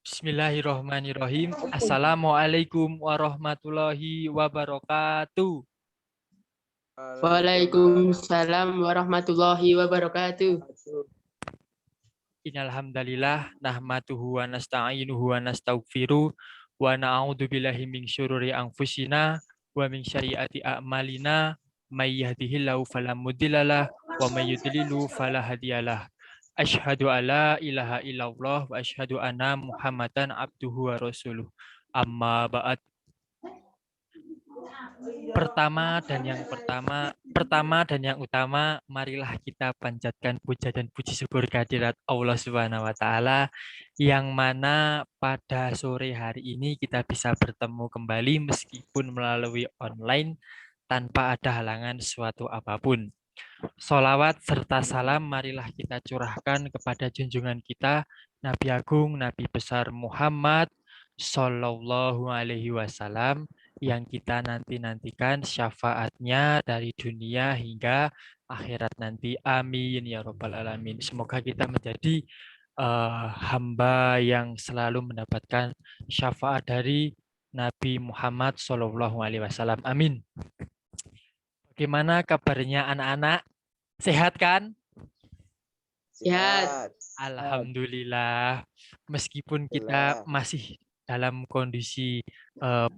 Bismillahirrahmanirrahim. Assalamualaikum warahmatullahi wabarakatuh. Waalaikumsalam warahmatullahi wabarakatuh. Innalhamdalillah nahmaduhu wa nasta'inuhu wa nastaghfiruh wa na'udzu billahi min syururi anfusina wa min syarriati a'malina may yahdihillahu fala mudhillalah wa may yudlilhu fala hadiyalah. Asyhadu alla ilaha illallah wa asyhadu anna Muhammadan abduhu wa rasuluh. Amma ba'd. Pertama dan yang utama, marilah kita panjatkan puja dan puji syukur kehadirat Allah Subhanahu wa taala yang mana pada sore hari ini kita bisa bertemu kembali meskipun melalui online tanpa ada halangan suatu apapun. Sholawat serta salam marilah kita curahkan kepada junjungan kita Nabi Agung, Nabi besar Muhammad Sallallahu Alaihi Wasallam yang kita nantikan syafaatnya dari dunia hingga akhirat nanti. Amin ya Rabbal Alamin. Semoga kita menjadi hamba yang selalu mendapatkan syafaat dari Nabi Muhammad Sallallahu Alaihi Wasallam. Amin. Bagaimana kabarnya anak-anak? Sehat kan? Sehat. Alhamdulillah. Meskipun kita masih dalam kondisi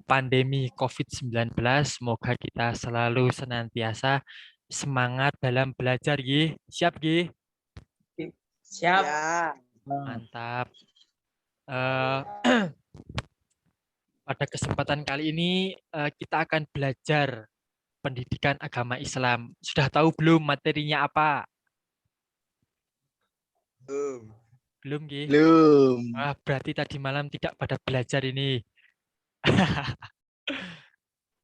pandemi COVID-19, semoga kita selalu senantiasa semangat dalam belajar, Gih. Siap, Gih? Siap. Mantap. Pada kesempatan kali ini kita akan belajar pendidikan agama Islam. Sudah tahu belum materinya apa? Belum, Gih? Belum. Berarti tadi malam tidak pada belajar ini.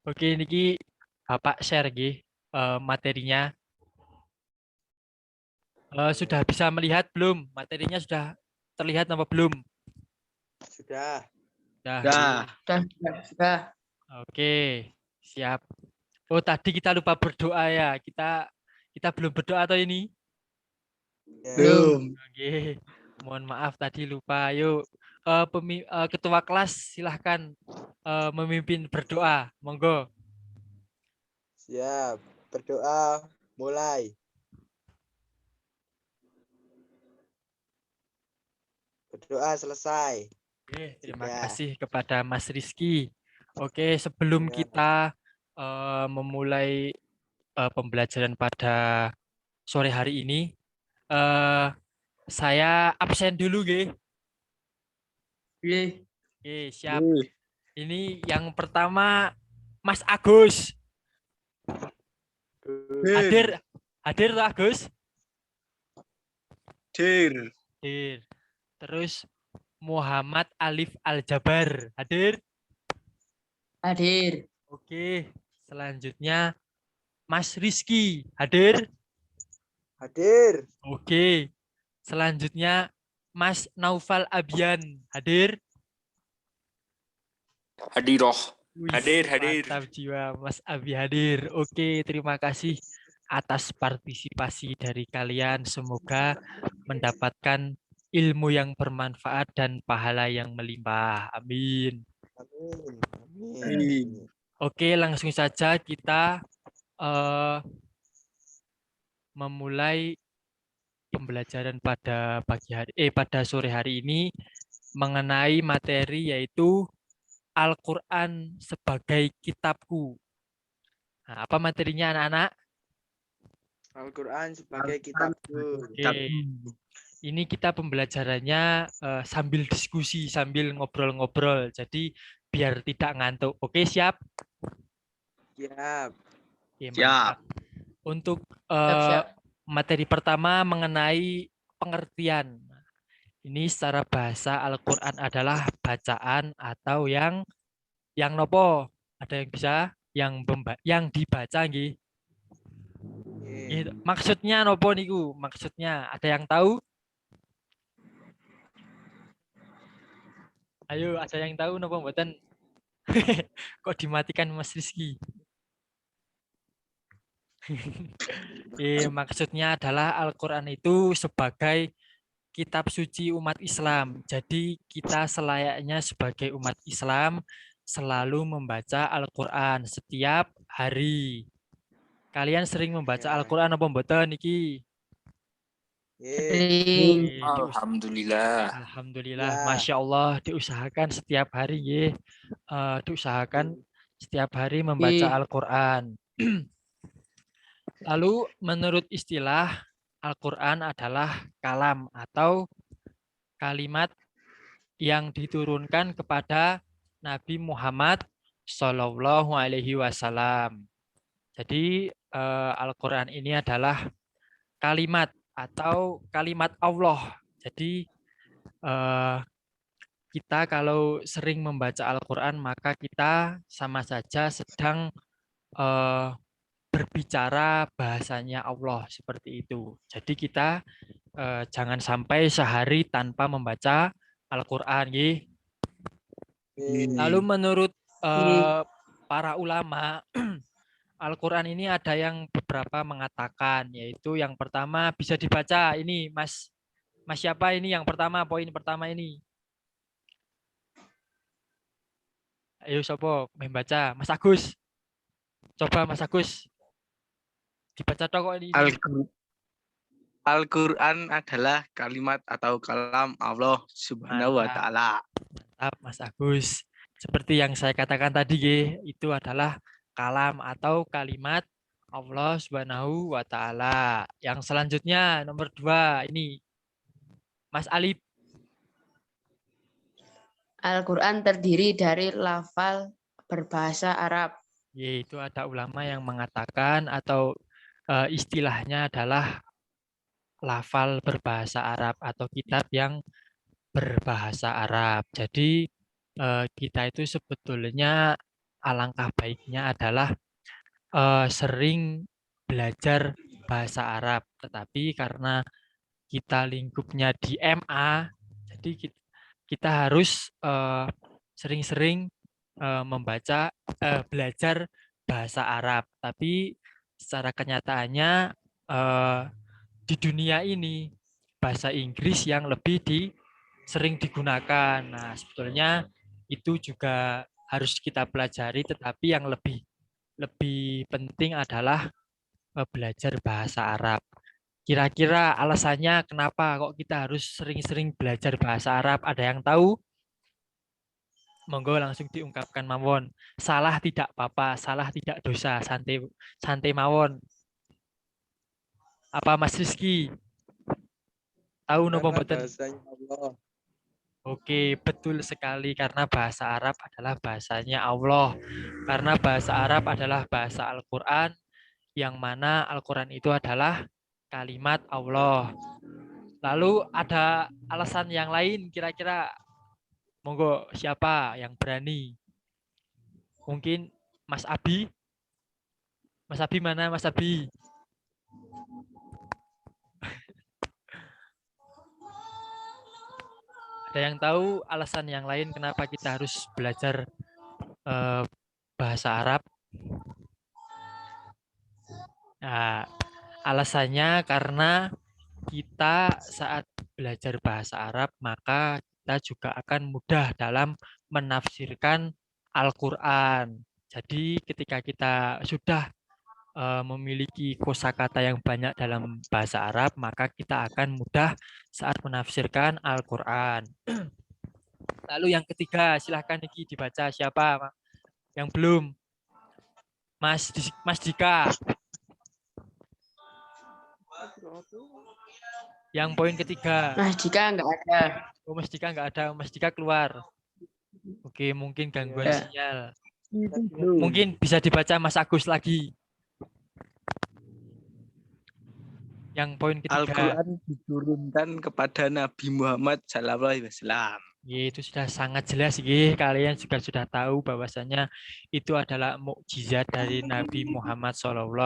Oke, ini Bapak share, Gih, materinya. Sudah bisa melihat belum? Materinya sudah terlihat apa belum? Sudah. Sudah. Oke, siap. Oh, tadi kita lupa berdoa ya. Kita belum berdoa atau ini? Belum. Oke, mohon maaf tadi lupa. Yuk, ketua kelas silahkan memimpin berdoa. Monggo. Siap. Berdoa mulai. Berdoa selesai. Oke, terima kasih kepada Mas Rizky. Oke, sebelum kita memulai pembelajaran pada sore hari ini, saya absen dulu, Ge. Oke, siap. Ini yang pertama, Mas Agus. Hadir tuh Agus? Hadir. Terus Muhammad Alif Aljabar. Hadir? Hadir. Oke, selanjutnya Mas Rizky. Hadir? Hadir. Oke, selanjutnya Mas Naufal Abian. Hadir? Hadiroh. Hadir. Mantap jiwa, Mas Abi hadir. Oke, terima kasih atas partisipasi dari kalian. Semoga mendapatkan ilmu yang bermanfaat dan pahala yang melimpah. Amin. Amin. Oke, langsung saja kita memulai pembelajaran pada pada sore hari ini mengenai materi yaitu Al-Quran sebagai kitabku. Nah, apa materinya anak-anak? Al-Quran sebagai kitabku. Oke. Ini kita pembelajarannya sambil diskusi, sambil ngobrol-ngobrol. Jadi biar tidak ngantuk. Oke, siap? Siap. Oke, mantap. Untuk materi pertama mengenai pengertian. Ini secara bahasa Al-Quran adalah bacaan atau yang nopo? Ada yang bisa? Yang dibaca, nggih. Maksudnya nopo niku? Maksudnya ada yang tahu? Ayo, ada yang tahu napa mboten? Kok dimatikan Mas Rizky? Maksudnya adalah Al-Quran itu sebagai kitab suci umat Islam. Jadi kita selayaknya sebagai umat Islam selalu membaca Al-Quran setiap hari. Kalian sering membaca Ya. Al-Quran apa mboten niki? Sering. Alhamdulillah. Alhamdulillah, Ya. Masya Allah, diusahakan setiap hari ya. Diusahakan setiap hari membaca Ih. Al-Quran. Lalu menurut istilah Al-Quran adalah kalam atau kalimat yang diturunkan kepada Nabi Muhammad Shallallahu Alaihi Wasallam. Jadi Al-Quran ini adalah kalimat atau kalimat Allah. Jadi kita kalau sering membaca Al-Quran maka kita sama saja sedang berbicara bahasanya Allah seperti itu. Jadi kita jangan sampai sehari tanpa membaca Al-Quran. Lalu menurut para ulama, Al-Quran ini ada yang beberapa mengatakan, yaitu yang pertama bisa dibaca ini, Mas siapa ini yang pertama, poin pertama ini? Ayo sopo membaca, Mas Agus. Coba Mas Agus. Dibaca toh kok ini. Al-Quran adalah kalimat atau kalam Allah Subhanahu wa Ta'ala. Mantap, Mas Agus. Seperti yang saya katakan tadi, itu adalah kalam atau kalimat Allah Subhanahu wa Ta'ala. Yang selanjutnya nomor 2 ini Mas Alif. Al-Quran terdiri dari lafal berbahasa Arab. Yaitu ada ulama yang mengatakan atau istilahnya adalah lafal berbahasa Arab atau kitab yang berbahasa Arab. Jadi kita itu sebetulnya alangkah baiknya adalah sering belajar bahasa Arab. Tetapi karena kita lingkupnya di MA, jadi kita harus sering-sering membaca, belajar bahasa Arab. Tapi secara kenyataannya di dunia ini bahasa Inggris yang lebih sering digunakan. Nah, sebetulnya itu juga harus kita pelajari, tetapi yang lebih penting adalah belajar bahasa Arab. Kira-kira alasannya kenapa kok kita harus sering-sering belajar bahasa Arab? Ada yang tahu? Monggo langsung diungkapkan mawon. Salah tidak apa-apa, salah tidak dosa, santai mawon. Apa Mas Rizky? Tahu nopo mboten? Bahasanya Allah. Oke, betul sekali karena bahasa Arab adalah bahasanya Allah. Karena bahasa Arab adalah bahasa Al-Qur'an yang mana Al-Qur'an itu adalah kalimat Allah. Lalu ada alasan yang lain kira-kira? Monggo siapa yang berani? Mungkin Mas Abi? Mas Abi mana Mas Abi? Ada yang tahu alasan yang lain kenapa kita harus belajar bahasa Arab? Nah, alasannya karena kita saat belajar bahasa Arab maka kita juga akan mudah dalam menafsirkan Al-Quran. Jadi ketika kita sudah memiliki kosakata yang banyak dalam bahasa Arab, maka kita akan mudah saat menafsirkan Al-Quran. Lalu yang ketiga, silahkan Niki dibaca. Siapa yang belum? Mas Dika. Yang poin ketiga. Mas Dika nggak ada. Oh, Mas Dika nggak ada. Mas Dika keluar. Oke, mungkin gangguan sinyal. Mungkin bisa dibaca Mas Agus lagi. Yang poin ketiga. Al-Quran diturunkan kepada Nabi Muhammad SAW. Itu sudah sangat jelas, kalian juga sudah tahu bahwasanya itu adalah mukjizat dari Nabi Muhammad SAW.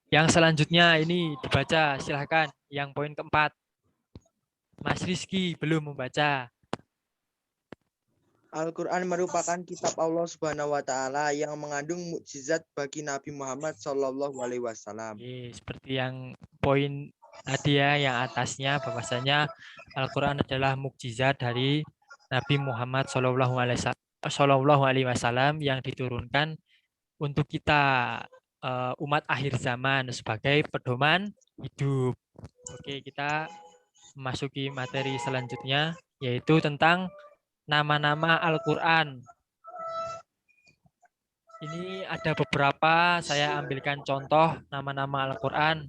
Yang selanjutnya ini dibaca, silahkan. Yang poin keempat. Mas Rizky belum membaca. Al-Quran merupakan kitab Allah Subhanahu wa Ta'ala yang mengandung mukjizat bagi Nabi Muhammad Shallallahu Alaihi Wasallam. Oke, seperti yang poin tadi ya, yang atasnya bahwasanya Al-Quran adalah mukjizat dari Nabi Muhammad Shallallahu Alaihi Wasallam yang diturunkan untuk kita umat akhir zaman sebagai pedoman hidup. Oke, kita memasuki materi selanjutnya yaitu tentang nama-nama Al-Quran. Ini ada beberapa, saya ambilkan contoh nama-nama Al-Quran.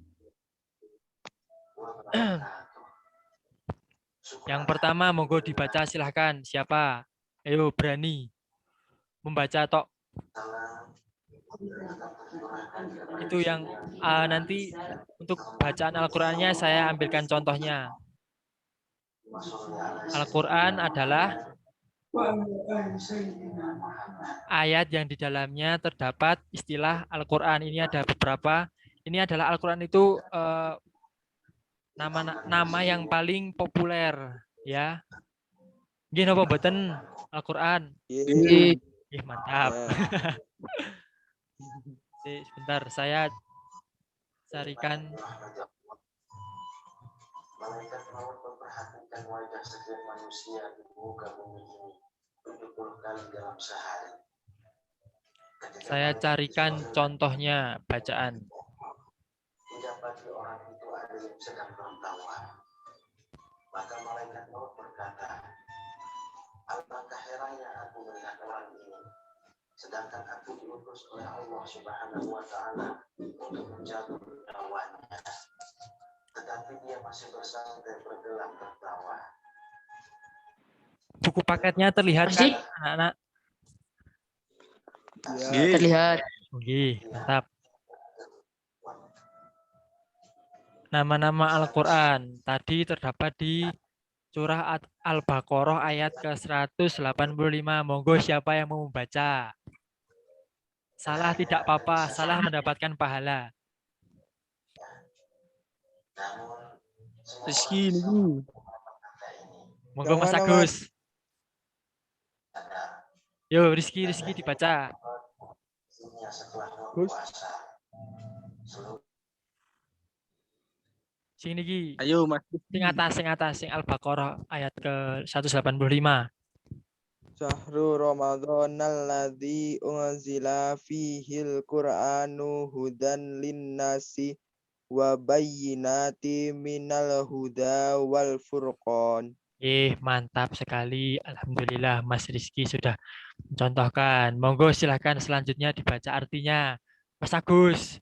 Yang pertama, monggo dibaca silahkan. Siapa? Ayo, berani membaca tok. Itu yang nanti untuk bacaan Al-Qurannya saya ambilkan contohnya. Al-Quran adalah ayat yang di dalamnya terdapat istilah Al-Quran. Ini ada beberapa. Ini adalah Al-Quran itu nama yang paling populer ya. Nggih napa mboten Al-Quran? Yeay. Mantap. Ya. Sebentar saya carikan. Malaikat maut memperhatikan wajah setiap manusia di muka bumi ini 70 kali dalam sehari. Saya carikan contohnya bacaan. Didapati orang itu ada yang sedang tertawa. Maka malaikat maut berkata, alangkah herannya aku melihat orang ini. Sedangkan aku diutus oleh Allah Subhanahu wa Ta'ala untuk menjaga nyawanya. Tetapi dia masih bersantai bergelang tertawa. Buku paketnya terlihat kan anak-anak? Ya. Terlihat. Oke, mantap. Nama-nama Al-Quran tadi terdapat di surah Al-Baqarah ayat ke-185. Monggo siapa yang mau membaca? Salah tidak apa-apa, salah mendapatkan pahala. Rizky ini. Monggo Mas Jangan, Agus. Yo, Rizky dibaca. Gus. Sing niki. Ayo Mas. Sing atas, sing Al-Baqarah ayat ke-185. Syahrul Ramadan alladzi unzila fihil Qur'anu hudan linnasi wa bayyinati minal huda wal furqan. Mantap sekali. Alhamdulillah Mas Rizky sudah mencontohkan. Monggo silahkan selanjutnya dibaca artinya. Mas Agus.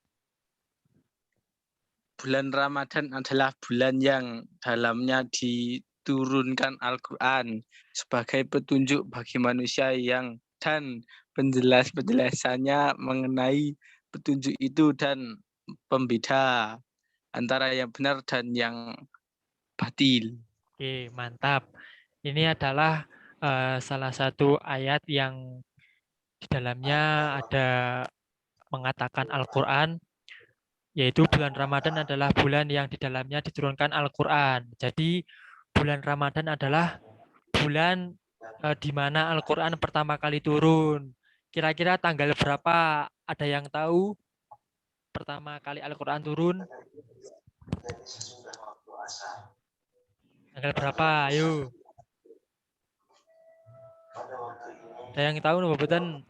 Bulan Ramadan adalah bulan yang dalamnya diturunkan Al-Quran sebagai petunjuk bagi manusia dan penjelasannya mengenai petunjuk itu dan pembeda antara yang benar dan yang batil. Mantap. Ini adalah salah satu ayat yang di dalamnya ada mengatakan Al-Quran, yaitu bulan Ramadan adalah bulan yang di dalamnya diturunkan Al-Quran. Jadi bulan Ramadan adalah bulan di mana Al-Quran pertama kali turun. Kira-kira tanggal berapa? Ada yang tahu pertama kali Al-Quran turun? Tanggal berapa? Ayo. Ada yang tahu mboten?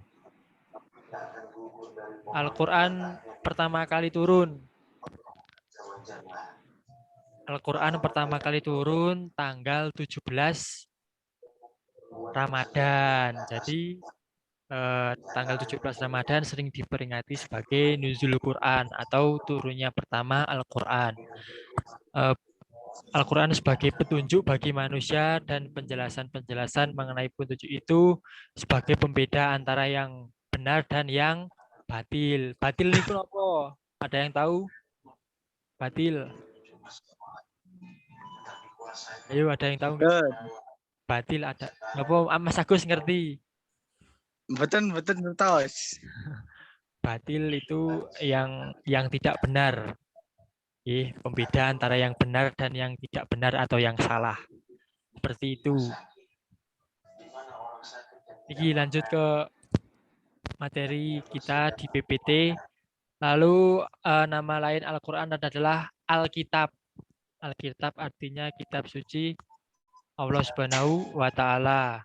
Al-Quran pertama kali turun. Al-Quran pertama kali turun tanggal 17 Ramadan. Jadi tanggal 17 Ramadan sering diperingati sebagai Nuzul Quran atau turunnya pertama Al-Quran. Al-Quran sebagai petunjuk bagi manusia dan penjelasan-penjelasan mengenai petunjuk itu sebagai pembeda antara yang benar dan yang batil. Batil itu apa? Ada yang tahu? Batil. Ayo, ada yang tahu? Batil ada. Apa Mas Agus ngerti? Betul tos. Batil itu yang tidak benar. Pembeda antara yang benar dan yang tidak benar atau yang salah. Seperti itu. Ini lanjut ke materi kita di PPT. Lalu nama lain Al-Quran adalah Alkitab. Alkitab artinya kitab suci Allah Subhanahu wa Ta'ala.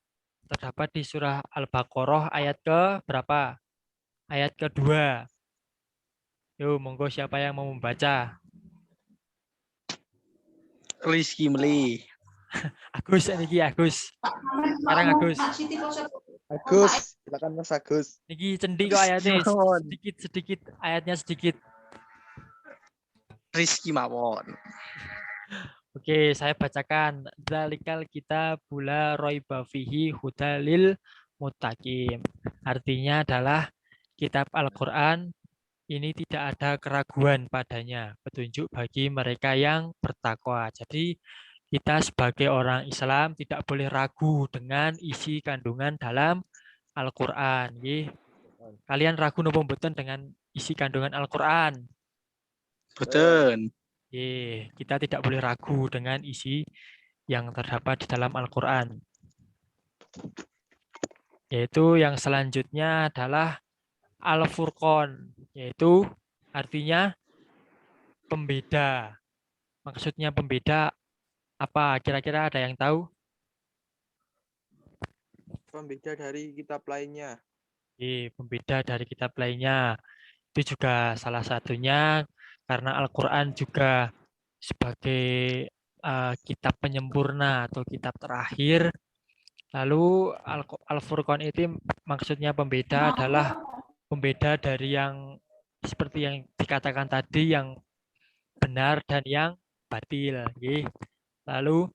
Terdapat di surah Al-Baqarah ayat ke berapa? Ayat kedua. Yuk, monggo siapa yang mau membaca? Rizky Meli. Agus, ini Agus. Sekarang Agus. Agus, silakan Mas Agus. Niki cendi kok ayatnya. Mawon. Sedikit, ayatnya sedikit. Rizky mawon. Oke, saya bacakan. Dzalikal kitabul la raiba fihi hudalil muttaqin. Artinya adalah kitab Al-Qur'an ini tidak ada keraguan padanya, petunjuk bagi mereka yang bertakwa. Jadi kita sebagai orang Islam tidak boleh ragu dengan isi kandungan dalam Al-Qur'an. Kalian ragu napa mboten dengan isi kandungan Al-Qur'an? Betul. Kita tidak boleh ragu dengan isi yang terdapat di dalam Al-Qur'an. Yaitu yang selanjutnya adalah Al-Furqan, yaitu artinya pembeda. Maksudnya pembeda apa? Kira-kira ada yang tahu? Pembeda dari kitab lainnya. Pembeda dari kitab lainnya. Itu juga salah satunya karena Al-Qur'an juga sebagai kitab penyempurna atau kitab terakhir. Lalu Al-Furqan itu maksudnya pembeda adalah pembeda dari yang seperti yang dikatakan tadi, yang benar dan yang batil. Lalu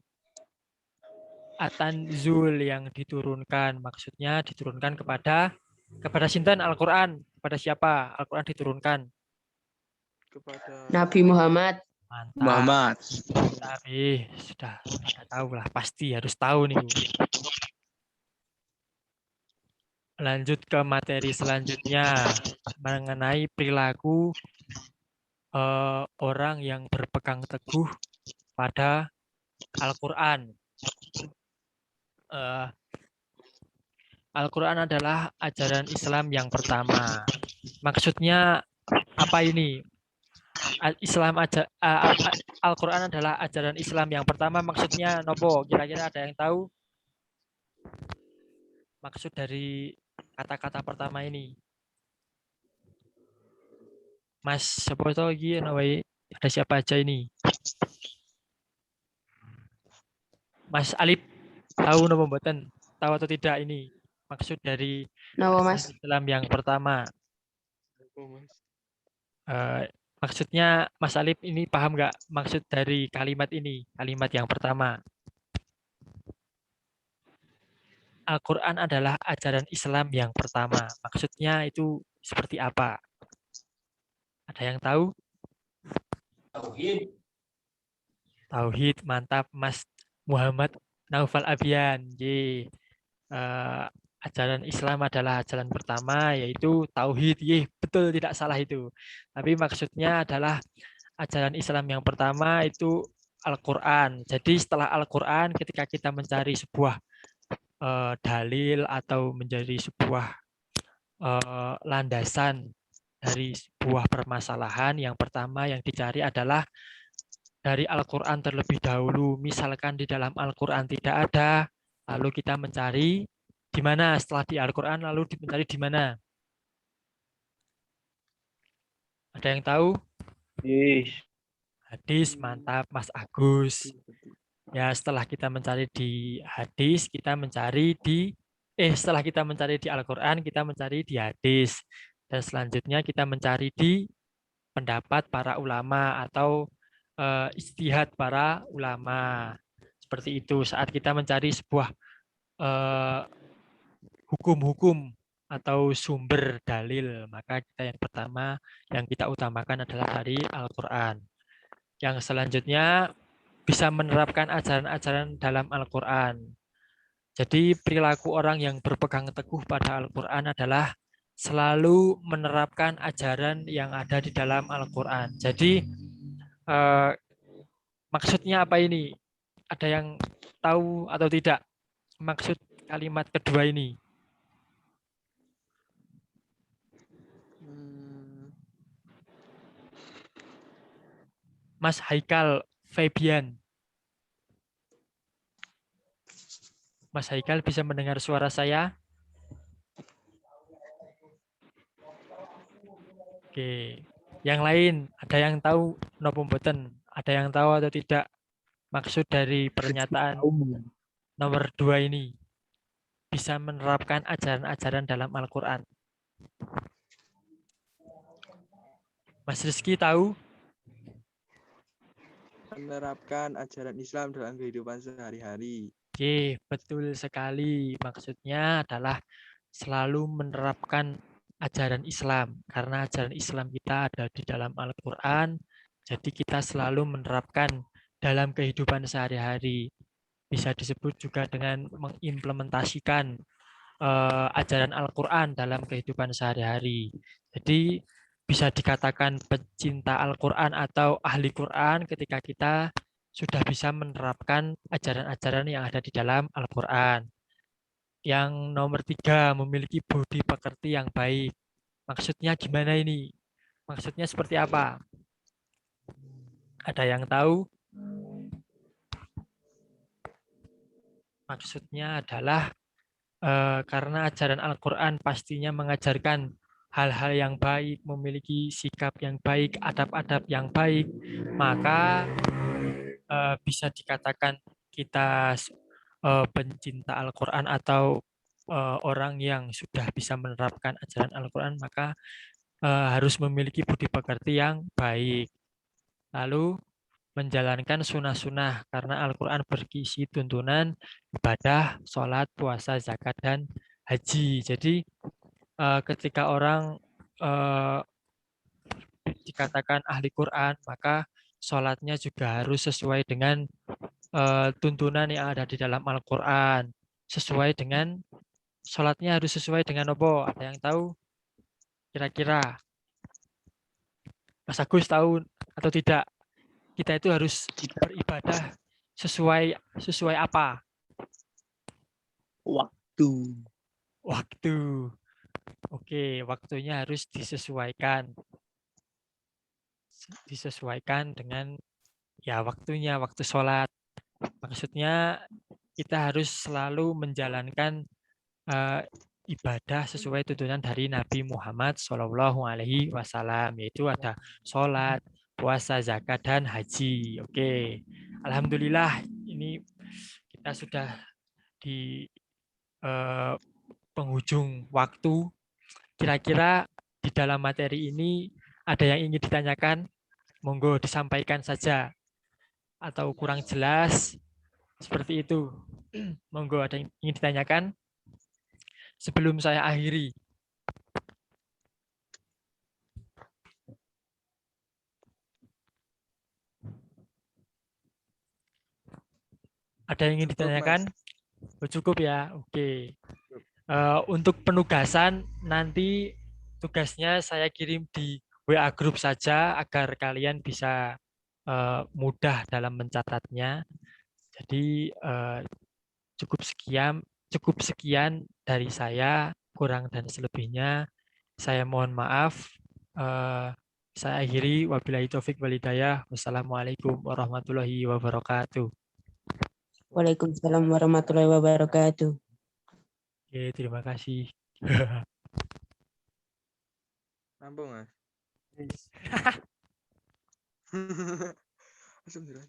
At-Tanzul yang diturunkan, maksudnya diturunkan kepada sinten Al-Qur'an, kepada siapa Al-Qur'an diturunkan? Kepada Nabi Muhammad. Mantap. Muhammad. Tapi sudah pada tahu lah, pasti harus tahu nih. Lanjut ke materi selanjutnya mengenai perilaku orang yang berpegang teguh pada Al-Qur'an. Al-Qur'an adalah ajaran Islam yang pertama. Maksudnya apa ini? Al-Qur'an adalah ajaran Islam yang pertama. Maksudnya nopo? Kira-kira ada yang tahu? Maksud dari kata-kata pertama ini. Mas, siapa tahu lagi? Ada siapa aja ini? Mas Alip, tahu nopo mboten? Tahu atau tidak ini? Maksud dari Napa, Mas? Islam yang pertama. Maksudnya Mas Alip ini paham nggak maksud dari kalimat ini? Kalimat yang pertama. Al-Qur'an adalah ajaran Islam yang pertama. Maksudnya itu seperti apa? Ada yang tahu? Tauhid, mantap Mas Muhammad Naufal Abian. Ajaran Islam adalah ajaran pertama, yaitu tauhid. Betul, tidak salah itu. Tapi maksudnya adalah ajaran Islam yang pertama itu Al-Qur'an. Jadi setelah Al-Qur'an, ketika kita mencari sebuah dalil atau menjadi sebuah landasan dari sebuah permasalahan, yang pertama yang dicari adalah dari Al-Qur'an terlebih dahulu. Misalkan di dalam Al-Qur'an tidak ada, lalu kita mencari di mana? Setelah di Al-Qur'an lalu mencari di mana? Ada yang tahu? Hadis, mantap Mas Agus. Ya, setelah kita mencari di hadis, kita mencari di setelah kita mencari di Al-Qur'an, kita mencari di hadis. Dan selanjutnya kita mencari di pendapat para ulama atau ijtihad para ulama. Seperti itu saat kita mencari sebuah hukum-hukum atau sumber dalil, maka kita yang pertama yang kita utamakan adalah dari Al-Qur'an. Yang selanjutnya bisa menerapkan ajaran-ajaran dalam Al-Qur'an. Jadi perilaku orang yang berpegang teguh pada Al-Qur'an adalah selalu menerapkan ajaran yang ada di dalam Al-Qur'an. Jadi Eh, maksudnya apa ini? Ada yang tahu atau tidak maksud kalimat kedua ini? Hmm, Mas Haikal Fabian. Mas Haikal bisa mendengar suara saya? Oke. Yang lain, ada yang tahu napa mboten? Ada yang tahu atau tidak maksud dari pernyataan nomor 2 ini? Bisa menerapkan ajaran-ajaran dalam Al-Quran. Mas Rizky tahu? menerapkan ajaran Islam dalam kehidupan sehari-hari. Oke, betul sekali. Maksudnya adalah selalu menerapkan ajaran Islam. Karena ajaran Islam kita ada di dalam Al-Quran, jadi kita selalu menerapkan dalam kehidupan sehari-hari. Bisa disebut juga dengan mengimplementasikan ajaran Al-Quran dalam kehidupan sehari-hari. Jadi bisa dikatakan pecinta Al-Quran atau ahli Quran ketika kita sudah bisa menerapkan ajaran-ajaran yang ada di dalam Al-Quran. Yang nomor 3, memiliki budi pekerti yang baik. Maksudnya gimana ini? Maksudnya seperti apa? Ada yang tahu? Maksudnya adalah karena ajaran Al-Quran pastinya mengajarkan hal-hal yang baik, memiliki sikap yang baik, adab-adab yang baik, maka bisa dikatakan kita pencinta Al-Quran atau orang yang sudah bisa menerapkan ajaran Al-Quran, maka harus memiliki budi pekerti yang baik. Lalu menjalankan sunnah-sunnah karena Al-Quran berisi tuntunan ibadah, sholat, puasa, zakat, dan haji. Jadi ketika orang dikatakan ahli Quran, maka sholatnya juga harus sesuai dengan tuntunan yang ada di dalam Al-Quran. Sesuai dengan sholatnya harus sesuai dengan apa? Ada yang tahu? Kira-kira Mas Agus tahu atau tidak? Kita itu harus beribadah sesuai apa? Waktu. Waktu. Oke, waktunya harus disesuaikan. Disesuaikan dengan ya waktunya, waktu sholat. Maksudnya kita harus selalu menjalankan ibadah sesuai tuntunan dari Nabi Muhammad SAW, yaitu ada sholat, puasa, zakat, dan haji. Oke, alhamdulillah ini kita sudah di penghujung waktu. Kira-kira di dalam materi ini ada yang ingin ditanyakan? Monggo disampaikan saja. Atau kurang jelas seperti itu. Monggo ada yang ingin ditanyakan? Sebelum saya akhiri. Ada yang ingin ditanyakan? Oh, cukup ya, oke. Untuk penugasan nanti tugasnya saya kirim di WA grup saja agar kalian bisa mudah dalam mencatatnya. Jadi cukup sekian dari saya, kurang dan selebihnya saya mohon maaf. Saya akhiri, wabillahi taufik wal hidayah. Wassalamualaikum warahmatullahi wabarakatuh. Waalaikumsalam warahmatullahi wabarakatuh. Oke, terima kasih. Rampung, Mas. Langsung jelas.